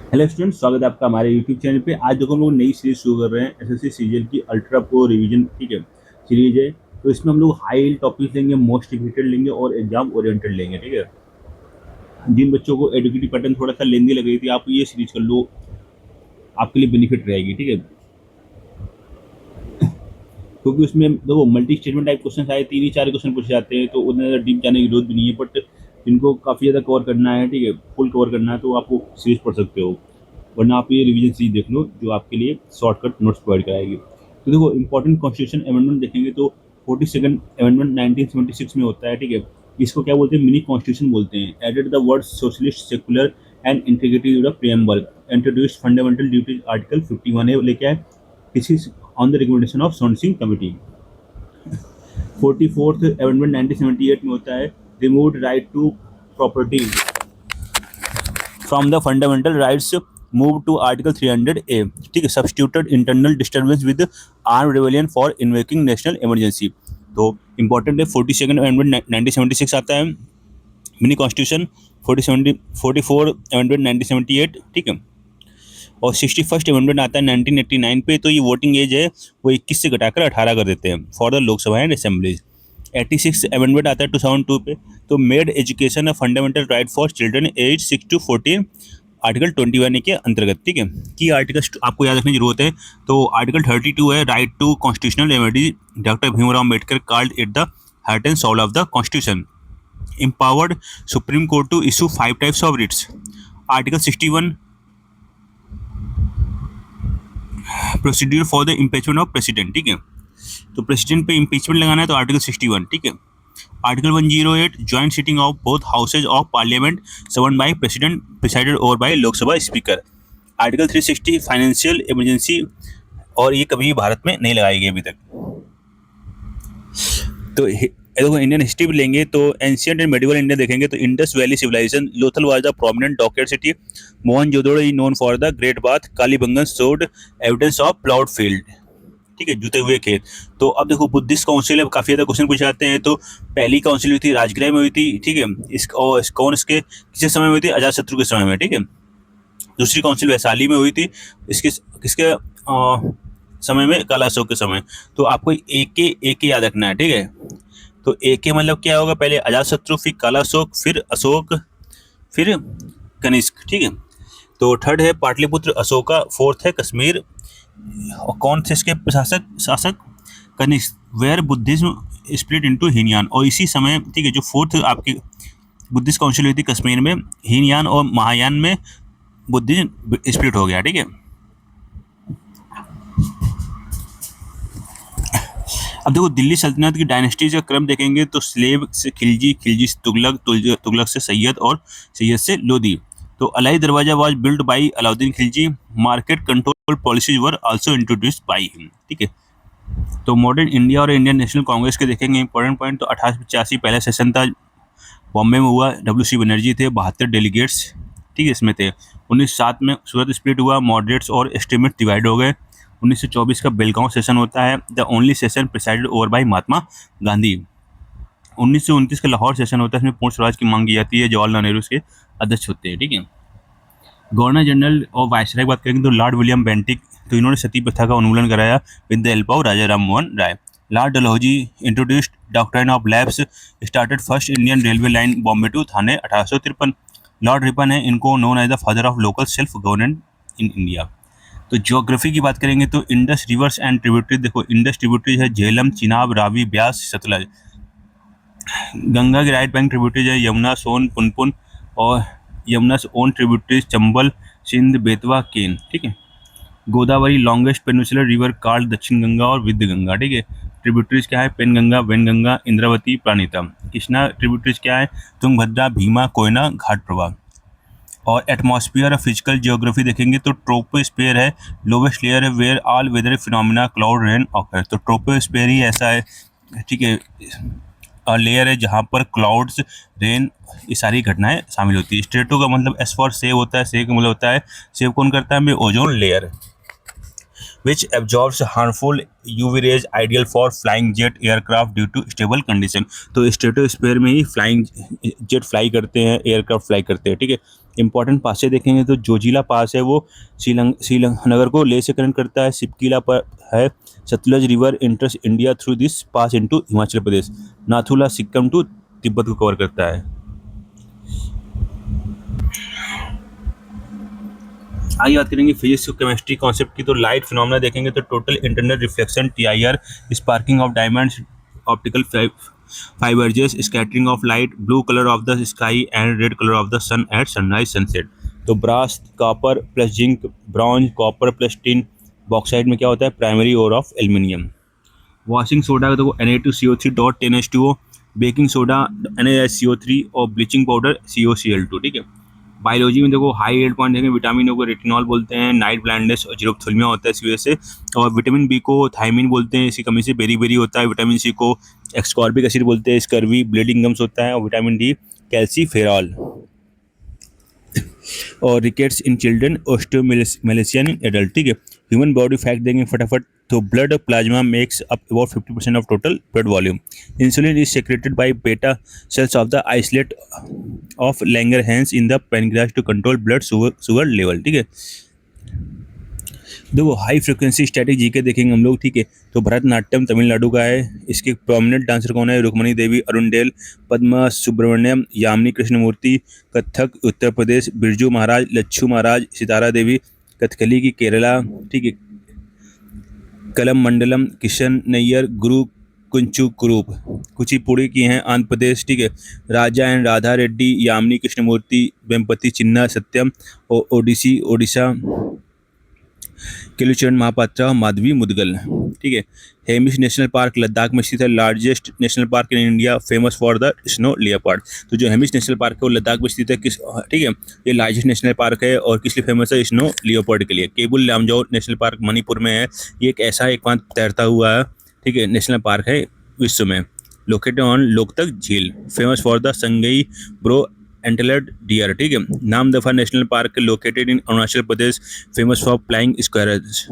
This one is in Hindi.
हेलो स्टूडेंट, स्वागत है आपका हमारे यूट्यूब चैनल पे। आज देखो हम लोग नई सीरीज शुरू कर रहे हैं एसएससी सीजीएल की अल्ट्रा प्रो रिवीजन। ठीक है, सीरीज है। तो इसमें हम लोग हाई टॉपिक्स लेंगे, मोस्ट रिपीटेड लेंगे और एग्जाम ओरिएंटेड लेंगे। ठीक है, जिन बच्चों को एडुकेटिव पैटर्न थोड़ा सा लेंदी लग रही थी, आप ये सीरीज कर लो, आपके लिए बेनिफिट रहेगी। ठीक है, क्योंकि उसमें देखो मल्टी स्टेटमेंट टाइप क्वेश्चन आए, 3 ही 4 क्वेश्चन पूछे जाते हैं, तो उतना ज़्यादा डीप जाने की जरूरत भी नहीं है। बट जिनको काफ़ी ज़्यादा कवर करना है, ठीक है, फुल कवर करना है, तो आप वो सीरीज पढ़ सकते हो। वरना आप ये रिवीजन सीरीज देख लो जो आपके लिए शॉर्टकट नोट्स प्रोवाइड कराएगी। तो देखो इंपॉर्टेंट कॉन्स्टिट्यूशन अमेंडमेंट देखेंगे तो 42nd अमेंडमेंट 1976 में होता है। ठीक है, इसको क्या बोलते हैं? मिनी कॉन्स्टिट्यूशन बोलते हैं। Added the word socialist, secular and integrity the preamble, introduced fundamental duties article 51 है लेके आए किसी on the recommendation of Swaran Singh committee. 44th amendment 1978 में होता है। Remove right to property from the fundamental rights, move to article 300 A. ठीक है, substituted internal disturbance with arm rebellion for invoking national emergency. तो इंपॉर्टेंट है। 42nd अमेंडमेंट 1976 आता है। Mini constitution 44 amendment 1978। ठीक है, और 61st अमेंडमेंट आता है 1989 पे। तो ये वोटिंग एज है वो 21 से घटाकर 18 कर देते हैं for the Lok Sabha and assemblies. 86 amendment आता है 2002 पे। तो made education a fundamental right for children age 6 to 14, article 21 के अंतर्गत। ठीक है, की आर्टिकल आपको याद रखने की जरूरत है। तो आर्टिकल 32 है, right to constitutional remedy. Doctor Bhimrao Ambedkar called it the heart and soul of the constitution. empowered Supreme Court to issue 5 types of writs. Article 61, procedure for the impeachment of president. ठीक है, तो प्रेसिडेंट पे इम्पीचमेंट लगाना है तो आर्टिकल 61। ठीक है, article 108, joint sitting of both houses of parliament सवर्न by president presided over by Lok Sabha speaker. Article 360, financial emergency, और ये कभी भारत में नहीं लगाई गई अभी तक। तो देखो इंडियन हिस्ट्री भी लेंगे तो एंशियंट एंड मेडिवल इंडिया देखेंगे तो Indus valley civilisation, Lothal was the prominent dockyard city, Mohenjodaro is known for the great bath, Kalibangan showed evidence of ploughed field. ठीक है, जुते हुए खेत। तो अब देखो बुद्धिस्ट काउंसिल है, काफी ज्यादा क्वेश्चन पूछे जाते हैं। तो पहली काउंसिल हुई थी राजगृह में हुई थी। ठीक है, कौन इसके किसके समय में हुई थी? अजात शत्रु के समय में। ठीक है, दूसरी काउंसिल वैशाली में हुई थी। इसके किसके समय में? काला अशोक के समय। तो आपको एक के याद रखना है। ठीक है, तो एक के मतलब क्या होगा? पहले अजातशत्रु, फिर काला अशोक, फिर अशोक, फिर कनिष्क। ठीक है, तो थर्ड है पाटलिपुत्र अशोका, फोर्थ है कश्मीर। और कौन थे इसके प्रशासक शासक? Kanishka. Where Buddhism split into Hinayana, और इसी समय, ठीक है, जो फोर्थ आपकी बुद्धिस्ट काउंसिल हुई थी कश्मीर में, हीनयान और महायान में बुद्धिज्म स्प्लिट हो गया। ठीक है, अब देखो दिल्ली सल्तनत की डायनेस्टीज का क्रम देखेंगे तो स्लेब से खिलजी, खिलजी से तुगलक, तुगलक से सैयद और सैयद से लोधी। तो अलाई दरवाजा was build by Alauddin Khilji. Market control policies were also introduced by him. ठीक है, तो मॉडर्न इंडिया और इंडियन नेशनल कांग्रेस के देखेंगे इंपॉर्टेंट पॉइंट। तो 1885 पहला सेशन था, बॉम्बे में हुआ। WC बनर्जी थे, 72 डेलीगेट्स, ठीक है, इसमें थे। 1907 में सूरत स्प्लिट हुआ, मॉडरेट्स और एक्सट्रीमिस्ट डिवाइड हो गए। 1924 का बेलगांव सेशन होता है, the only session presided over by Mahatma Gandhi. 1929 का लाहौर सेशन होता है, इसमें पूर्ण स्वराज की मांग की जाती है, जवाहरलाल नेहरू उसके अध्यक्ष होते हैं। ठीक है, गवर्नर जनरल और वायसराय की बात करेंगे तो लॉर्ड विलियम बेंटिक, तो इन्होंने सती प्रथा का उन्मूलन कराया with the help of Raja Ram Mohan Roy. Lord Dalhousie introduced doctrine of lapse, started first Indian railway line Bombay to Thane 1853। Lord Ripon है, इनको known as the father of local self government in India. तो ज्योग्राफी की बात करेंगे तो इंडस रिवर्स एंड ट्रिब्यूटरीज, देखो इंडस ट्रिब्यूटरीज है झेलम, चिनाब, रावी, ब्यास, सतलज। गंगा की राइट बैंक ट्रिब्यूटरीज है यमुना, सोन, पुनपुन, और यमुना से ओन ट्रिब्यूटरीज चंबल, सिंध, बेतवा, केन। ठीक है, गोदावरी लॉन्गेस्ट पेनिनसुलर रिवर काल, दक्षिण गंगा और विद्य गंगा। ठीक है, ट्रिब्यूटरीज क्या है? पेनगंगा, वेनगंगा, इंद्रावती, प्राणिता। कृष्णा ट्रिब्यूटरीज क्या है? तुंगभद्रा, भीमा, कोयना, घाट प्रभा। और एटमॉस्फेयर और फिजिकल जियोग्राफी देखेंगे तो ट्रोपोस्फेयर है, लोवेस्ट लेयर है where all weather phenomena cloud rain occur. तो ट्रोपोस्फेयर ही ऐसा है, ठीक है, लेयर है जहाँ पर क्लाउड्स, रेन, ये सारी घटनाएं शामिल होती है। स्ट्रेटो का मतलब एस फॉर सेव होता है, सेव का मतलब होता है सेव कौन करता है? हमें ozone layer. which absorbs harmful UV rays, ideal for flying jet aircraft due to stable condition। तो स्ट्रेटोस्फीयर में ही फ्लाइंग जेट फ्लाई करते हैं, एयरक्राफ्ट फ्लाई करते हैं, ठीक है। इंपॉर्टेंट पास से देखेंगे तो जोजिला पास है वो श्रीनगर को लेह से कनेक्ट करता है। सिपकीला पर है। Sutlej river enters India through this pass into Himachal Pradesh. Nathula Sikkim to Tibet को कवर करता है। आइए बात करेंगे फिजिक्स केमिस्ट्री कॉन्सेप्ट की। तो लाइट फिनोमेना देखेंगे तो total internal reflection TIR, sparking of diamonds, optical fibres, scattering of light, blue colour of the sky and red colour of the sun at sunrise sunset. तो brass copper plus zinc, bronze copper plus tin, bauxite में क्या होता है primary ore of aluminium. Washing soda देखो Na2CO3.10H2O, बेकिंग सोडा NaCO3 और ब्लीचिंग पाउडर COCl2, ठीक है। बायोलॉजी में देखो हाई एड पॉइंट देखेंगे, विटामिन को रेटिनॉल बोलते हैं, नाइट ब्लाइंडनेस और जीरोप्थेल्मिया होता है इस वजह से, और विटामिन बी को थायमिन बोलते हैं, इसकी कमी से बेरी बेरी होता है। विटामिन सी को एक्सकॉर्बिक एसिड बोलते हैं, स्कर्वी, ब्लीडिंग गम्स होता है, और विटामिन डी कैल्सीफेरॉल, और rickets in children, osteomalacia in adult, ठीक है। ह्यूमन बॉडी फैक्ट देंगे फटाफट। तो blood plasma makes up about 50% of total blood volume. Insulin is secreted by beta cells of the islet of Langerhans in the pancreas to control blood sugar level, ठीक है। देखो हाई फ्रिक्वेंसी स्टैटिक जीके देखेंगे हम लोग, ठीक है। तो भरतनाट्यम तमिलनाडु का है, इसके प्रोमिनेंट डांसर कौन है, रुक्मणी देवी, अरुणडेल, पद्मा सुब्रमण्यम, यामिनी कृष्णमूर्ति। कथक उत्तर प्रदेश, बिरजू महाराज, लच्छू महाराज, सितारा देवी। कथकली की केरला, ठीक है। कलम मंडलम, किशन नैयर, गुरु कुंचू कुरूप। कुचिपुड़ी की हैं आंध्र प्रदेश, ठीक है। राजा एंड राधा रेड्डी, यामिनी कृष्णमूर्ति, वेम्पति चिन्ना सत्यम, ओडिसी ओडिशा, केलुचरण महापात्रा, माधवी मुदगल, ठीक है। हेमिस नेशनल पार्क लद्दाख में स्थित है, largest national park in India, famous for the snow leopard. तो जो हेमिस नेशनल पार्क है वो लद्दाख में स्थित है, ठीक है। ये लार्जेस्ट नेशनल पार्क है और किस लिए फेमस है, स्नो लियोपार्ड के लिए। केबुल लामजाओ नेशनल पार्क मणिपुर में है, ये एक ऐसा एकमात्र तैरता हुआ, ठीक है, नेशनल पार्क है विश्व में। लोकेटेड ऑन लोकतक झील, famous for the sangai brow antlered deer, ठीक है। Namdapha national park located in Arunachal Pradesh, famous for flying squirrels.